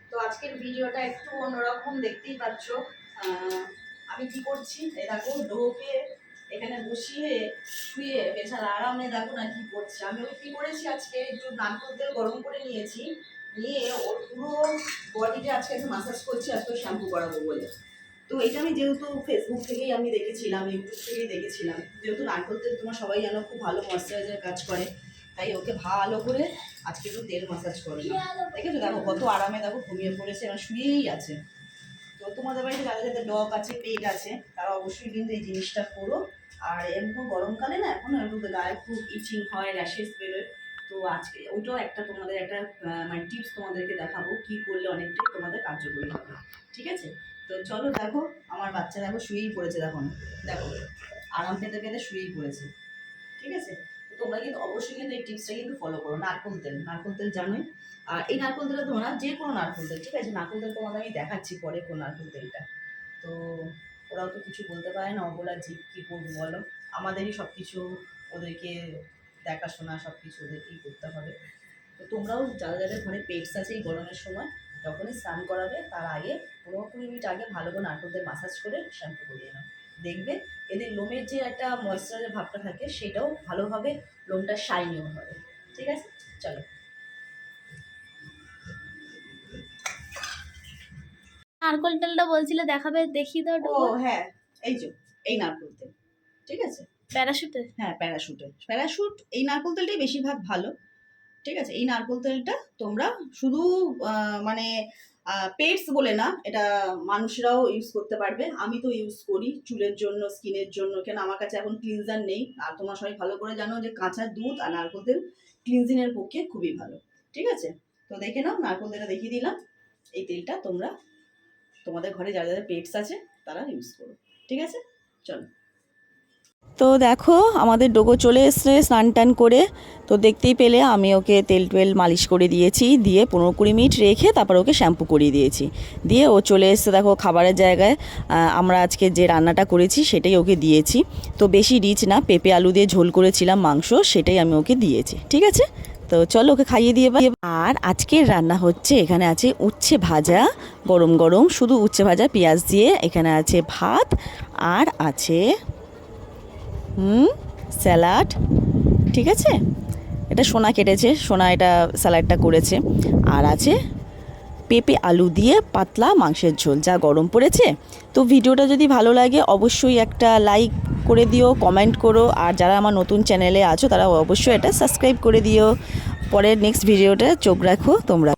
তো আজকের ভিডিওটা একটু অন্যরকম, দেখতেই পাচ্ছ। আমি কি করছি, এই দেখো ডোকে এখানে বসিয়ে শুয়ে বেচারা আরামে দেখো না কি করছে। আমি ওই কি করেছি, আজকে একটু নারকেল তেল গরম করে নিয়েছি, নিয়ে ওর পুরো বডিতে আজকে একটু মাসাজ করছি, আজকে শ্যাম্পু করাবো বলে। তো এটা আমি যেহেতু ফেসবুক থেকেই আমি দেখেছিলাম, ইউটিউব থেকেই দেখেছিলাম, যেহেতু নারকেল তেল তোমার সবাই জানো খুব ভালো ময়েশ্চারাইজার কাজ করে, তাই ওকে ভালো করে আজকে একটু তেল মাসাজ করে না। দেখেছো, দেখো কত আরামে দেখো ঘুমিয়ে পড়েছে, এবার শুয়েই আছে। তো তোমাদের বাড়িতে যাদের যাদের ডগ আছে, পেট আছে, তারা অবশ্যই কিন্তু এই জিনিসটা করো। আর এরকম গরমকালে না এখন একটু গায়ে খুব ইচিং হয়, র্যাশেস বেরোয়। তো আজকে ওইটাও একটা তোমাদের একটা মানে টিপস তোমাদেরকে দেখাবো, কি করলে অনেকটাই তোমাদের কার্যকরী হবে। ঠিক আছে, তো চলো দেখো আমার বাচ্চা দেখো শুয়েই পড়েছে, দেখো দেখো আরাম পেতে পেতে শুয়েই পড়েছে। ঠিক আছে, তো তোমরা কিন্তু অবশ্যই কিন্তু এই টিপসটা কিন্তু ফলো করো। নারকেল তেল জানোই। আর এই নারকেল তেলটা তোমরা যে কোনো নারকেল তেল, ঠিক আছে, নারকেল তেল তোমাদের আমি দেখাচ্ছি পরে কোন নারকেল তেলটা। তো ওরাও তো কিছু বলতে পারে না, ওগুলা জীব কী করবো বলো, আমাদেরই সব কিছু ওদেরকে দেখাশোনা সব কিছু ওদেরকেই করতে হবে। তো তোমরাও যারা যাদের ঘরে পেটস আছে এই গরমের সময় যখনই স্নান করাবে তার আগে 15-20 মিনিট আগে ভালো করে নারকেল তেল মাসাজ করে শ্যাম্পু করিয়ে নাও। দেখবে এদের লোমের যে একটা ময়েশ্চারাইজার ভাবটা থাকে সেটাও ভালোভাবে, লোমটা শাইনিও হবে। ঠিক আছে, চলো। নারকোল তেলটা বলছিলে দেখাবে, দেখিয়ে দাও। ও হ্যাঁ, এই যে এই নারকেল তেল, ঠিক আছে, প্যারাশুটে। হ্যাঁ প্যারাশুট এই নারকেল তেলটাই বেশিরভাগ ভালো। ঠিক আছে, এই নারকেল তেলটা তোমরা শুধু মানে পেটস বলে না, এটা মানুষরাও ইউজ করতে পারবে। আমি তো ইউজ করি চুলের জন্য, স্কিনের জন্য, কেন আমার কাছে এখন ক্লিনজার নেই। আর তোমরা সবাই ভালো করে জানো যে কাঁচা দুধ আর নারকেল তেল ক্লিনজিংয়ের পক্ষে খুবই ভালো। ঠিক আছে, তো দেখে নাও, নারকেল তেলটা দেখিয়ে দিলাম। এই তেলটা তোমরা তোমাদের ঘরে যারা যাদের পেটস আছে তারা ইউজ করো। ঠিক আছে, চলো। তো দেখো আমাদের ডোগো চলে এসছে স্নান টান করে। তো দেখতেই পেলে আমি ওকে তেল টেল মালিশ করে দিয়েছি, দিয়ে 15-20 মিনিট রেখে তারপর ওকে শ্যাম্পু করিয়ে দিয়েছি। দিয়ে ও চলে এসছে দেখো খাবারের জায়গায়। আমরা আজকে যে রান্নাটা করেছি সেটাই ওকে দিয়েছি। তো বেশি রিচ না, পেঁপে আলু দিয়ে ঝোল করেছিলাম মাংস, সেটাই আমি ওকে দিয়েছি। ঠিক আছে, তো চলো ওকে খাইয়ে দিয়ে। আর আজকের রান্না হচ্ছে, এখানে আছে উচ্ছে ভাজা, গরম গরম শুধু উচ্ছে ভাজা পেঁয়াজ দিয়ে, এখানে আছে ভাত, আর আছে স্যালাড। ঠিক আছে, এটা সোনা কেটেছে, সোনা এটা স্যালাডটা করেছে। আর আছে পেঁপে আলু দিয়ে পাতলা মাংসের ঝোল, যা গরম পড়েছে। তো ভিডিওটা যদি ভালো লাগে অবশ্যই একটা লাইক করে দিও, কমেন্ট করো। আর যারা আমার নতুন চ্যানেলে আছো তারা অবশ্যই এটা সাবস্ক্রাইব করে দিও। পরের নেক্সট ভিডিওটা চোখ রাখো তোমরা।